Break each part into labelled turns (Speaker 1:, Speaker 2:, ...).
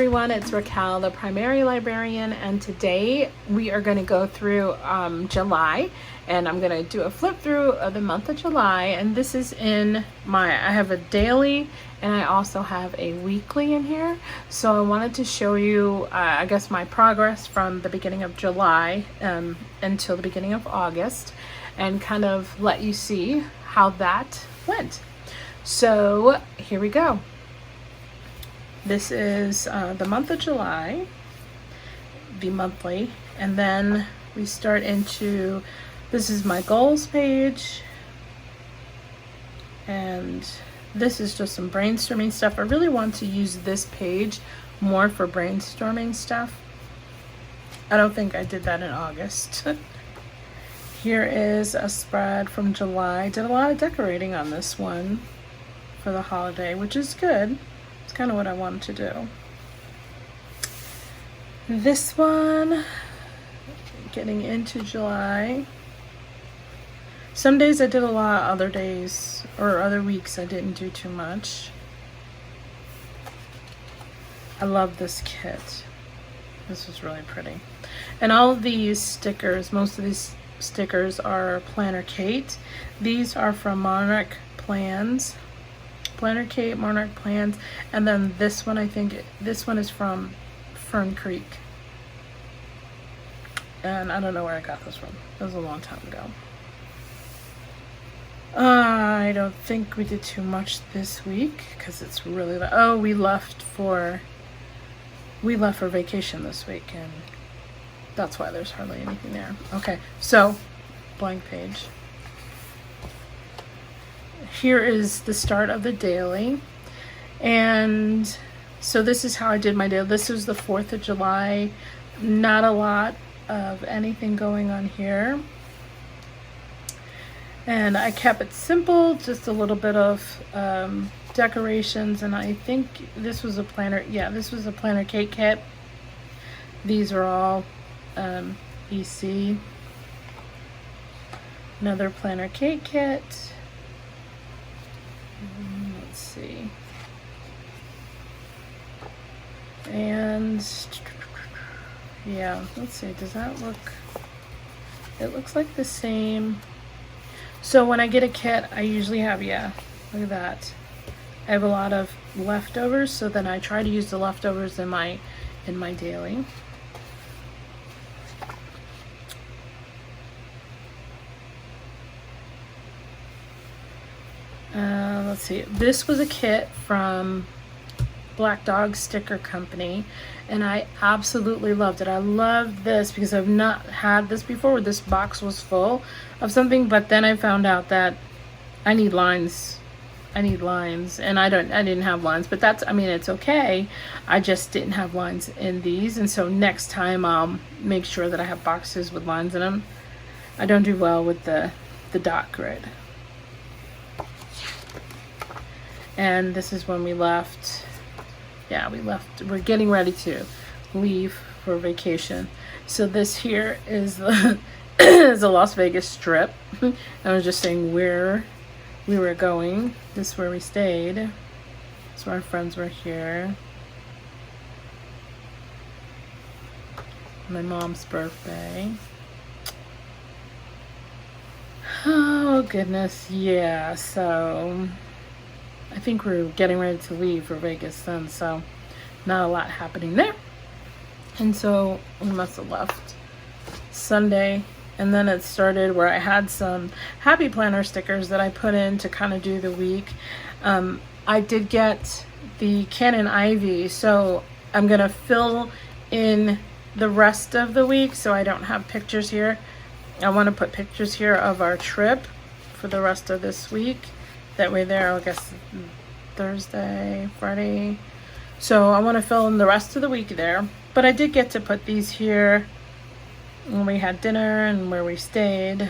Speaker 1: everyone, it's Raquel, the primary librarian, and today we are going to go through July, and I'm going to do a flip through of the month of July. And this is in I have a daily and I also have a weekly in here. So I wanted to show you I guess my progress from the beginning of July until the beginning of August, and kind of let you see how that went. So here we go. This is the month of July, the monthly, and then we start into, this is my goals page, and this is just some brainstorming stuff. I really want to use this page more for brainstorming stuff. I don't think I did that in August. Here is a spread from July. I did a lot of decorating on this one for the holiday, which is good. It's kind of what I wanted to do. This one, getting into July. Some days I did a lot, other days or other weeks I didn't do too much. I love this kit. This is really pretty. And all of these stickers, most of these stickers are Planner Kate. These are from Monarch Plans. Planner Kate, Monarch Plans, and then this one, I think this one is from Fern Creek, and I don't know where I got this from. It was a long time ago. I don't think we did too much this week because it's really we left for vacation this week, and that's why there's hardly anything there. Okay, so blank page. Here is the start of the daily, and so this is how I did my daily. This was the 4th of July. Not a lot of anything going on here, and I kept it simple, just a little bit of decorations. And I think this was a planner, this was a Planner Kate kit. These are all EC. Another Planner Kate kit. Let's see. And yeah, let's see. Does that look? It looks like the same. So when I get a kit, I usually have, look at that. I have a lot of leftovers, so then I try to use the leftovers in my daily. Let's see, this was a kit from Black Dog Sticker Company, and I absolutely loved it. I loved this because I've not had this before, where this box was full of something, but then I found out that I need lines, and I didn't have lines, but it's okay. I just didn't have lines in these, and so next time I'll make sure that I have boxes with lines in them. I don't do well with the dot grid. And this is when we left. We're getting ready to leave for vacation. So this here is the is the Las Vegas Strip. I was just saying where we were going. This is where we stayed. So our friends were here. My mom's birthday. Oh goodness, yeah. So I think we're getting ready to leave for Vegas then, so not a lot happening there. And so we must have left Sunday, and then it started where I had some Happy Planner stickers that I put in to kind of do the week. I did get the Canon Ivy, so I'm gonna fill in the rest of the week, so I don't have pictures here. I want to put pictures here of our trip for the rest of this week. That way there, I guess Thursday, Friday. So I want to fill in the rest of the week there. But I did get to put these here when we had dinner and where we stayed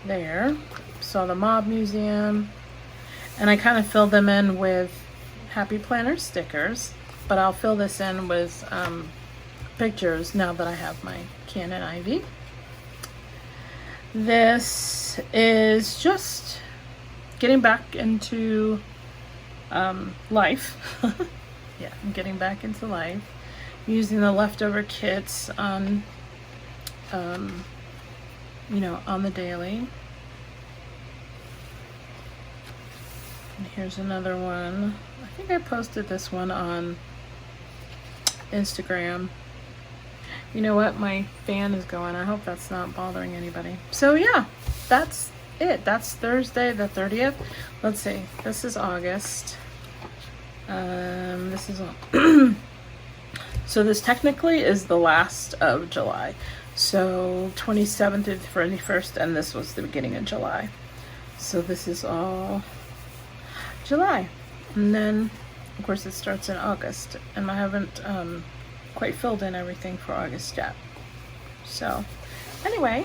Speaker 1: there. Saw the Mob Museum. And I kind of filled them in with Happy Planner stickers. But I'll fill this in with pictures now that I have my Canon Ivy. This is just getting back into life. yeah, I'm getting back into life. Using the leftover kits on, you know, on the daily. And here's another one. I think I posted this one on Instagram. You know what? My fan is going. I hope that's not bothering anybody. So yeah, that's it. That's Thursday the 30th. Let's see. This is August. This is so this technically is the last of July. So 27th to 31st, and this was the beginning of July. So this is all July. And then of course it starts in August, and I haven't quite filled in everything for August yet. So anyway,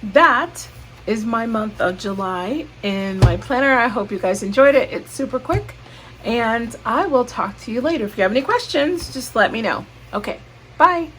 Speaker 1: that is my month of July in my planner. I hope you guys enjoyed it. It's super quick, and I will talk to you later. If you have any questions, just let me know. Okay, bye.